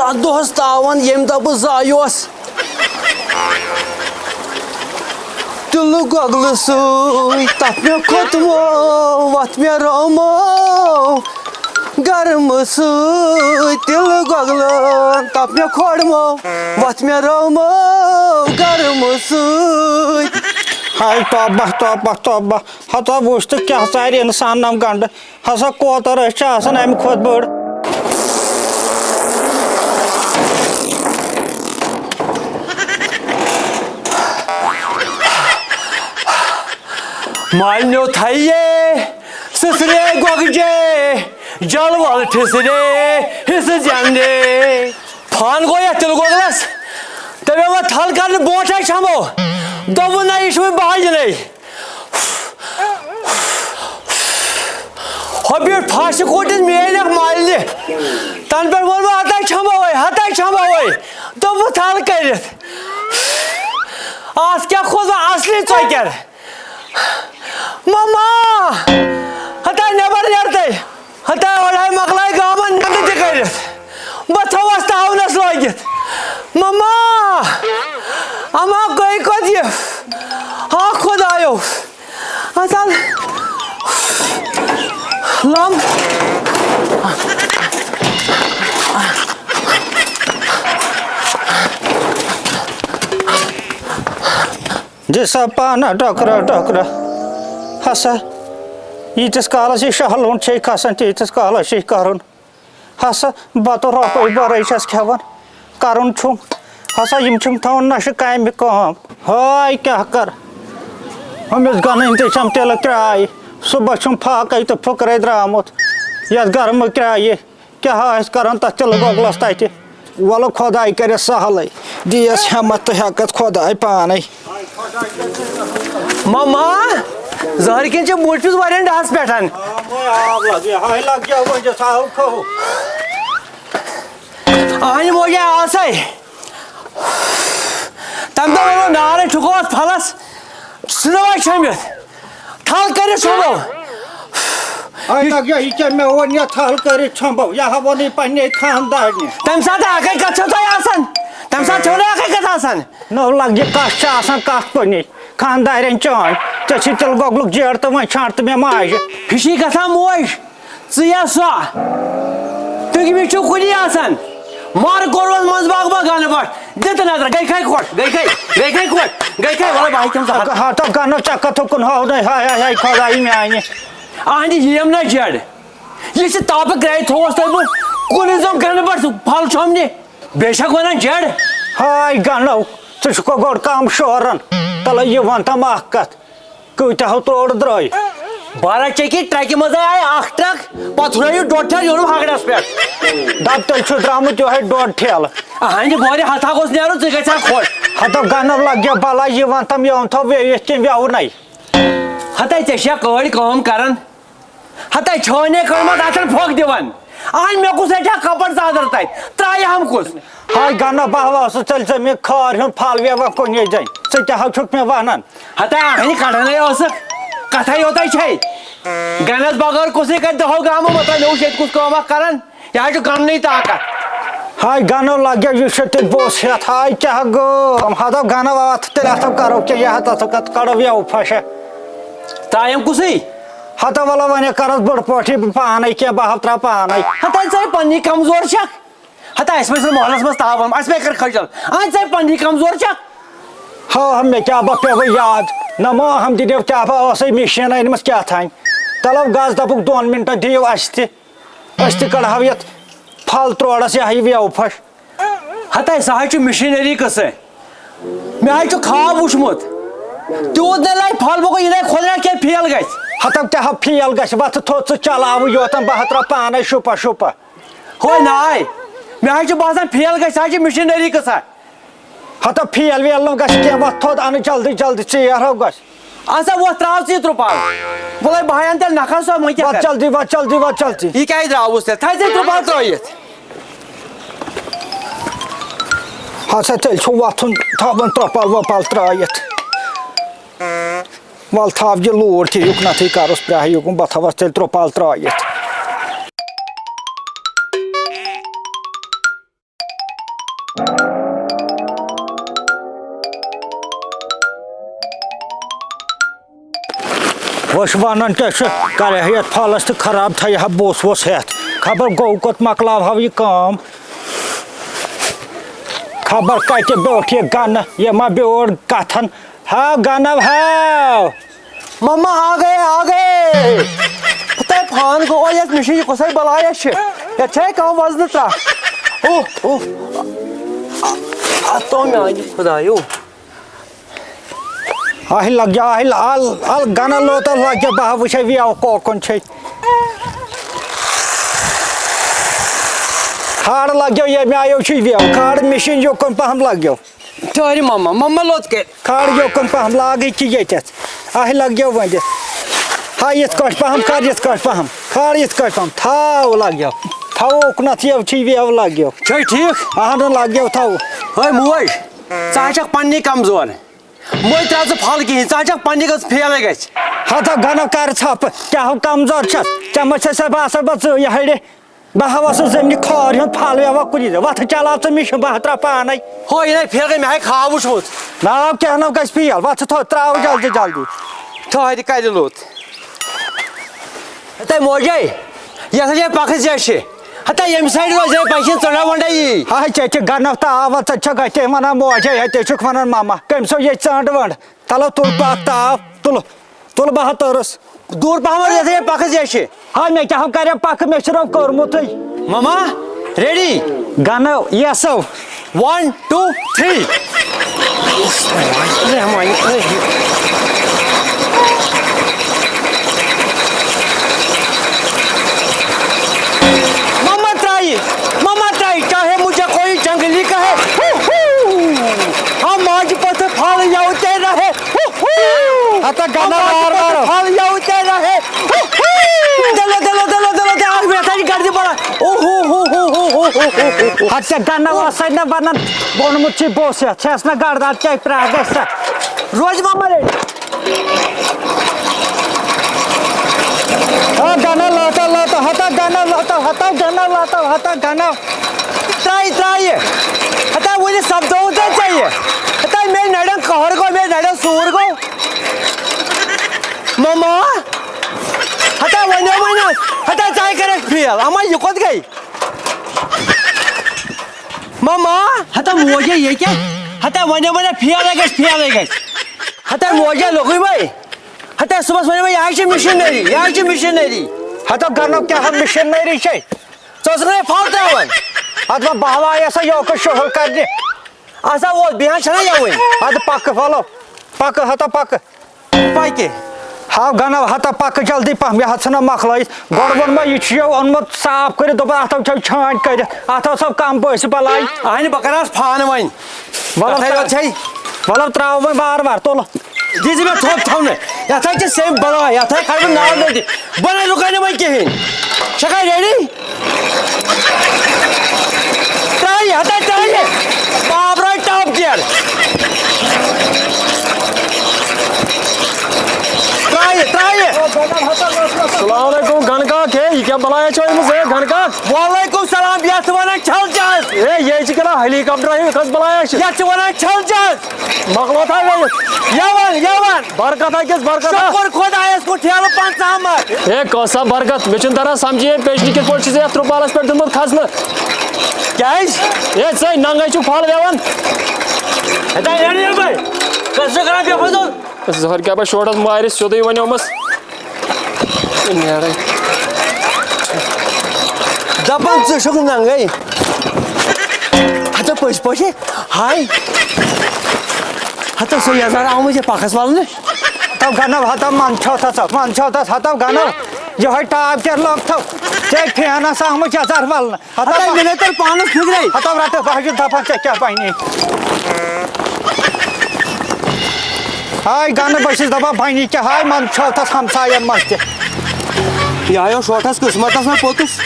तथ दोहस तावन यम दह बह जायोस तिल गगल सुई तथ मे खोतमो वथ मे रोमो गर्म सुई तिल गगल तथ मे खोड़मो वथ मे रोमो गर्म सुई हाय तोबा तोबा तोबा हता वुच तो क्या चार इंसान नम गंड हसा कोतर अमि खोत बड़ मालनो थाइये ससरे गोगजे जलवाल ठिसरे हिस जंदे फान गोया तिल गोगलस तबे वो थल कर बोटा छमो दबु ना इशु बाज नहीं हबी फाश कोटिस मेल मालने तन पर बोल हता छमो दबु थल कर आज क्या खोजा असली चोकर मम्मा हता नेबर नेरते हता ओढ़ाई मकलाई गामन नंद कर बथवस तावनस लगित मम्मा अमा गई को दिए हाँ खुदायो असल लम जिसा पाना टकरा टकरा हसा यीतिस कालस यह शहलुन छे खसन तीतिस कालस यह करन हसा बत रोपे बरे छस खेवन करन छुम हसा यम छुम थवन नश कामि कम हाय क्या कर हमिस गन ते छम तेल क्राय सुबह छुम फाकै तो फुकरे द्रामुत यस गर्म क्राय क्या आस करन तथ तिल गोगलस तति वल खुदाई कर सहल दियस हिम्मत तो हेकत खुदाई पाने मम्मा जहर के मोटस वारियन डांस बैठान आन मोजे आसे तम तो नार ठुकोस फलस सुनवा छमित थल कर छमो मे वन थल कर छमो यह वन पे खानदार तम साथ आगे कथ आसान तम साथ छोड़े आगे कथ आसान न लग कथ कथ पन खानदार चान चे तिल गोगलुक जेड़ तो वह छाट मे माज फिशी गथा मोज या सो तुम छो कुनी आसान मार कोरोस मज बाग गान बट दित नजर गई खाई खोट वाला भाई तुम हाँ तो गानो चक्कर थुकन हो हाय हाय खुदाई मे आन यम ना जड़ यह ताप ग्राय थोस तुम कुन जम कर बट फल छमने बेशक वन जड़ हाय गानो चुको गोड़ कम शोरन तल यह वन तम कत कहो तोड़ द्राय 12 चेकी ट्रक मज आय अख ट्रक पे डोड ठेल योन हगड़स पे दब तेल द्रामुत यो डोड ठेल अहन बोर हथा गोस नेरु ज गछा खोट हतो गन लगे बला यह वन तम यो थो व्यव नई हता चेशा कड़ कम करन हता छोने कर्म दातन फोक दिवन आन मे कुछ एठा कपड़ चादर तय त्राय हम कुछ हाय गन बहवा चल से मे खार हन फाल व्यव कोन जाय से क्या छुट मे वहनन हता हन कढने ओस कथा होता छै गनस बगर कुसे कर दहो गामो मत नो शेत कुछ कम करन या जो गन नहीं ताकत हाय गानो लगे यह शत बोस हेत हाय क्या गो हम हतो गाना बात तेरा तो करो के यह तो कत कड़व या फसे तायम कुसी हतो वाला वने करस बड़ पोठी पाने के बहत्रा पाने हता से पन्नी कमजोर छक हता इसमें से मोहल्ला में ताव हम इसमें कर खजल आज से पन्नी कमजोर छक हाँ हमें क्या बपे वो याद नमो हम दिदेव क्या बा मिशन अनमस क्या थान तलब गज दपुक 2 मिनट दिव अस्त कड़हाव ये फल त्रोड़स यह व्यव फश हता सह मशीनरी कस मे खाब वुचमुत तूत न लाइ फल बो यह खोदना क्या फेल ग हतम क्या फेल गत थो चलाव योतन बहत्रा पाने शुपा शुपा हो नाय मे बसान फेल ग मशीनरी कस हत फेल वेल नो क्या वत थोद अन जल्दी जल्दी चेयर हो गस अच्छा वो त्राव ची त्रुपाल बोले भायन तेल नखा सो मैं क्या जल्दी वत जल्दी ये क्या द्राव उससे थाई से त्रुपाल त्रोयत हसा तेल छु वथुन थावन त्रुपाल वपाल त्रायत वल थाव ये लोड थे युक नथी करस प्रा युक बथवस तेल त्रुपाल त्रायत वह वन कर फलस तो खराब थह बोस वोस हेत खबर गौ कत मकलाव हाव यह काम खबर कत बोट यह गन यह मा बोर कथन हाव गन हाव मम्मा आ गए पता है फान को ये मशीन को सही बलाया छे या छे काम वजन त्रा ओ तो मैं आज खुदायो आह लग जा आल गन लोत लग जा बह वुच व्याव कोकन छे खाड़ लग जा ये मे आयो छी व्याव खाड़ मशीन योकन पहम लग जा तोरी मम्मा लोत के खाड़ योकन पहम लागे छी येत आह लग जा वंद हा यत कट पहम कर यत कट पहम खाड़ यत कट पहम थाव लग जा थाव ओकनत ये छी व्याव लग जा छे ठीक आहन लग जा थाव ओए मोय चाचक पन्नी कमजोर मोय त्राज फल की चाचक पन्नी का फेल गछ हता गन कर छप क्या हो कमजोर छस चमच से बास बच ये हड़े बहवस जमनी खर हन फल वा कुली वथ चला त मिश बहत्रा पानै हो ये फेल गई मैं खा वुछमुत नाव क्या न गस फेल वथ थो त्राव जल्दी थोड़ी कायदे लोत ते मोजे ये से पाखस जैसे हता यम साइड रोजे पैसे चढ़ा वंडई हाय चे गन ताव त गते मना मोजे हते छुक मनन मामा कम सो ये चंड वंड तलो तुल पाक ताव तुल बहतरस दूर पहमर जैसे पाखस जैसे हां मैं क्या करे पाक में शरव करमुत मामा रेडी गन यस 1 2 3 अरे हमारी मम्मा ट्राई चाहे मुझे कोई जंगली कहे हम आज पथ फल जाते रहे हता गन बार फल जाते रहे दलो आग में थारी कर दे पड़ा हता गन वासै न बनन बोन मुची बोस छस न गाड़दा चाय प्रागस रोज मम्मा रे हां गन लाता हता गन ट्राई हता मुझे सब दो चाहिए हता मैं नडन कहर को मैं नडन सूर को मम्मा हता वने हता चाय करे फेल अमा युकत गई मम्मा हता मोजे ये क्या हता वने फेल गई हता मोजे लोगई भाई हता सुबह वने याची मिशनरी हता गन क्या हम मिशनरी छे चोसरे फाउटावन अथवा बहवा ऐसा योक शोहल कर दे आसा वो बिहान छना जावे अद पक फलो पक हता पक पाइके हां गन हता पक जल्दी पह मे हथना मखलाई गड़बड़ में इछियो अनमत साफ करे दो आथा छान कर आथा सब काम पैसे बलाई आइन बकरास फान वइन बोलो छै बोलो त्राव में बार तोलो दिस में थोप थाउने याथा के सेम बड़ा याथा खाइब नाल दे बना लुकाने में के हिन शका रेडी ट्राई बाप रे टॉप गियर ट्राई अस्सलाम वालेकुम गन का के ये क्या बुलाया छो मुझे गन का वालेकुम सलाम या वना छल जास ए ये चिकना हेलीकॉप्टर है कस बुलाया छ या वना छल जास मगलो था यवन बरकत है किस बरकत शुक्र खुदा इसको ठेल पांच हमर ए कोसा बरकत मिचन तरह समझिए पेशनी के पोल चीज यात्रो पालस पर तुम खासना गाइस ए सही नंगाई छु फाल देवन हता रेडी भाई कसो करा पे फजल जहर क्या बा शोर्टस मारिस सोदई वन्योमस यार दबन से शुग नंगाई हता पैसे हाय हता सो यार आ मुझे पाखस वाला ने तब गन हता मन छौता हता गन जो है टाप के लग थो चेक फेना साम के चार वाल हता मैंने तर पानस फिग रही हता रात बाहर दफा चेक क्या पाइनी हाय गन बसिस दफा पाइनी के हाय मन छौता हमसायन मस्त यायो शॉर्टस किस्मतस में पोतस